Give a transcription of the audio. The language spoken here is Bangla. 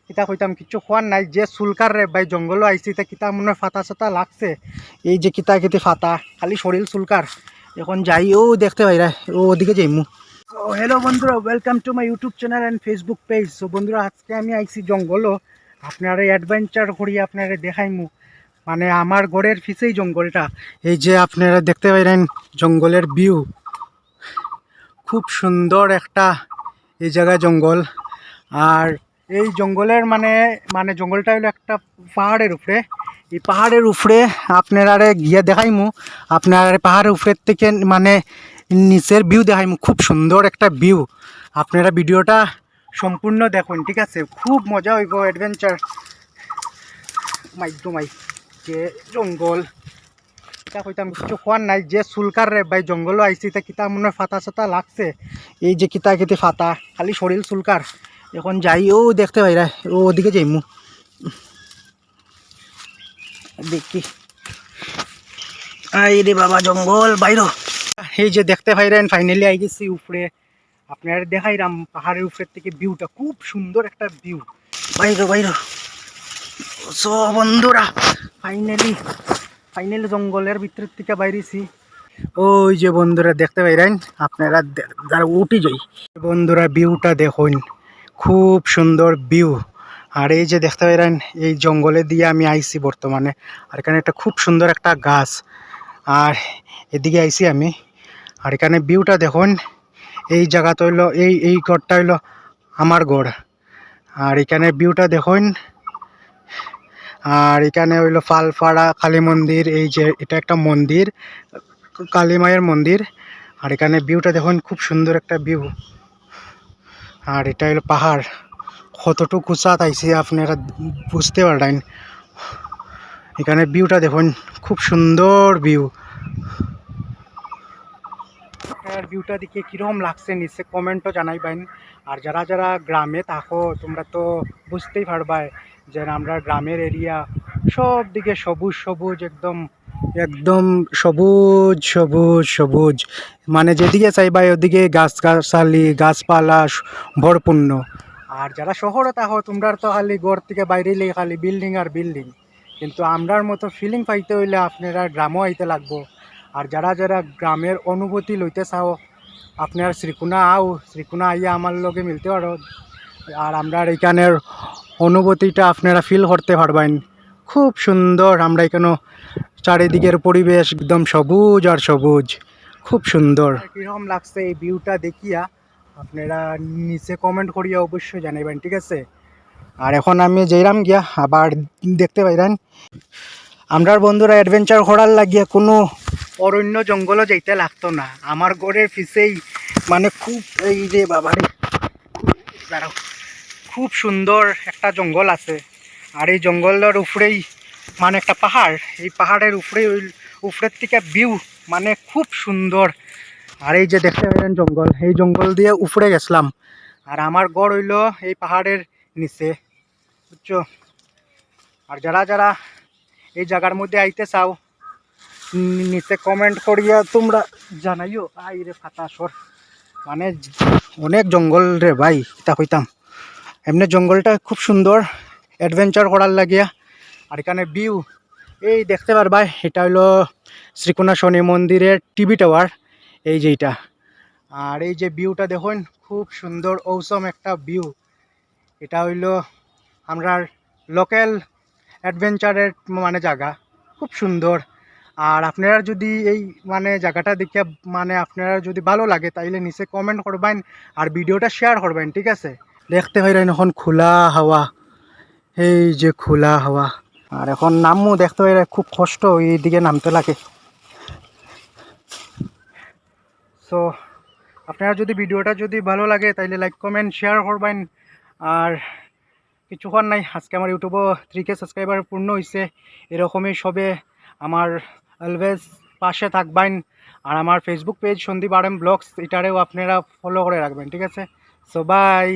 কিতা কইতাম কিছু খোয়ার নাই যে চুলকার রে ভাই জঙ্গলও আইসি তা কিতা মনে হয় ফাতা সাতা লাগছে এই যে কিতা কিতে ফাতা খালি শরীর চুলকার এখন যাই ও দেখতে পাই ও ওদিকে যাইমু। তো হ্যালো বন্ধুরা, welcome to my YouTube channel and Facebook page. So বন্ধুরা আজকে আমি আইসি জঙ্গলও আপনারা অ্যাডভেঞ্চার করিয়ে আপনারা দেখাইমু। মানে আমার ঘরের পিছেই জঙ্গলটা, এই যে আপনারা দেখতে পাইলেন জঙ্গলের ভিউ, খুব সুন্দর একটা এই জায়গায় জঙ্গল। আর এই জঙ্গলের মানে মানে জঙ্গলটা হলো একটা পাহাড়ের উপরে। এই পাহাড়ের উপরে আপনারা গিয়ে দেখাইমু, আপনার পাহাড়ের উপরের থেকে মানে নিচের ভিউ দেখাইমু, খুব সুন্দর একটা ভিউ। আপনারা ভিডিওটা সম্পূর্ণ দেখুন, ঠিক আছে? খুব মজা হইব অ্যাডভেঞ্চার। মাই যে জঙ্গল কিতা কইতাম কিছু খোয়ার নাই যে চুলকার রে ভাই জঙ্গলও আইসি তা কিতা মনে হয় ফাতা সাতা লাগছে এই যে কিতা কিতে ফাতা খালি শরীর চুলকার। এখন যাই ও দেখতে পাই ও ওদিকে যাইমু দেখি। আই রে বাবা জঙ্গল বাইর, এই যে দেখতে পাইলেন ফাইনালি আই গেছি উপরে। আপনারা দেখাইরাম পাহাড়ের উপরের থেকে ভিউটা, খুব সুন্দর একটা ভিউ। বাইর সো বন্ধুরা ফাইনালি জঙ্গলের ভিতর থেকে বাইরেছি। ওই যে বন্ধুরা দেখতে পাইলেন আপনারা, যারা উঠি যাই বন্ধুরা, ভিউটা দেখুন, খুব সুন্দর ভিউ। আর এই যে দেখতে পাইলেন এই জঙ্গলে দিয়ে আমি আইছি বর্তমানে। আর এখানে একটা খুব সুন্দর একটা গাছ, আর এদিকে আইছি আমি। আর এখানে ভিউটা দেখুন, এই জায়গাটা হইলো এই ঘরটা হইলো আমার ঘর। আর এখানে ভিউটা দেখুন। আর এখানে হইলো ফালপাড়া কালী মন্দির, এই যে এটা একটা মন্দির, কালী মায়ের মন্দির। আর এখানে ভিউটা দেখুন, খুব সুন্দর একটা ভিউ। আর এটা হলো পাহাড়, কতটুকু উঁচাত আইছে আপনারা বুঝতে পারলেন। এখানে ভিউটা দেখুন, খুব সুন্দর ভিউ। ভিউটা দেখে কিরকম লাগছে নিচে কমেন্টও জানাইবেন। আর যারা যারা গ্রামে থাকো তোমরা তো বুঝতেই পারবা যে আমরা গ্রামের এরিয়া, সব দিকে সবুজ সবুজ, একদম একদম সবুজ সবুজ সবুজ, মানে যেদিকে চাইবা ওদিকে গাছ গাছালি গাছপালা ভরপূর্ণ। আর যারা শহরে থাকো তোমরা তো খালি ঘর থেকে বাইরে খালি বিল্ডিং আর বিল্ডিং, কিন্তু আমরার মতো ফিলিং পাইতে হইলে আপনারা গ্রামও আইতে লাগবো। আর যারা যারা গ্রামের অনুভূতি লইতে চাও আপনার শ্রীকুনা শ্রীকুনা আইয়া আমার লগে মিলতে পারো। আর আমরা এখানের অনুভূতিটা আপনারা ফিল করতে পারবেন, খুব সুন্দর। আমরা এখানে চারিদিকের পরিবেশ একদম সবুজ আর সবুজ, খুব সুন্দর। কীরকম লাগছে এই ভিউটা দেখিয়া আপনারা নিচে কমেন্ট করিয়া অবশ্যই জানাবেন, ঠিক আছে? আর এখন আমি যাইরাম গিয়া, আবার দেখতে পাইলেন আমরার বন্ধুরা অ্যাডভেঞ্চার করার লাগিয়া কোনো অরণ্য জঙ্গলও যাইতে লাগতো না, আমার ঘরের পিছেই মানে খুব এই যে বাবারে দাঁড়াও, খুব সুন্দর একটা জঙ্গল আছে। আর এই জঙ্গলের উপরেই মানে একটা পাহাড়, এই পাহাড়ের উপরের থেকে ভিউ মানে খুব সুন্দর। আর এই যে দেখতে পেলেন জঙ্গল, এই জঙ্গল দিয়ে উপরে গেছিলাম। আর আমার ঘর হইল এই পাহাড়ের নিচে, বুঝছো? আর যারা যারা এই জায়গার মধ্যে আইতে চাও নিচে কমেন্ট করিয়া তোমরা জানাইও। আই রে ফাতাসর, মানে অনেক জঙ্গল রে ভাই, তা কইতাম। এমনি জঙ্গলটা খুব সুন্দর অ্যাডভেঞ্চার করার লাগিয়া। আর এখানে ভিউ এই দেখতে পারবা, এটা হইলো শ্রীকোনা শনি মন্দিরের টিভি টাওয়ার, এই যে এটা। আর এই যে ভিউটা দেখুন, খুব সুন্দর ঔসম একটা ভিউ। এটা হইলো আমরা লোকাল অ্যাডভেঞ্চারের মানে জায়গা, খুব সুন্দর। আর আপনারা যদি এই মানে জায়গাটা দেখে মানে আপনারা যদি ভালো লাগে তাইলে নিচে কমেন্ট করবেন আর ভিডিওটা শেয়ার করবেন, ঠিক আছে? দেখতে পাইলেন এখন খোলা হাওয়া, এই যে খোলা হাওয়া। আর এখন নামও দেখতে পাইলে খুব কষ্ট, এইদিকে নামতে লাগে। সো আপনারা যদি ভিডিওটা যদি ভালো লাগে তাইলে লাইক কমেন্ট শেয়ার করবেন। আর কিছুক্ষণ নাই, আজকে আমার ইউটিউবও 3K সাবস্ক্রাইবার পূর্ণ হয়েছে। এরকমই সবে আমার অলওয়েজ পাশে থাকবেন। আর আমার Facebook page Sandeep RM blogs, এটারেও আপনারা ফলো করে রাখবেন, ঠিক আছে? So by.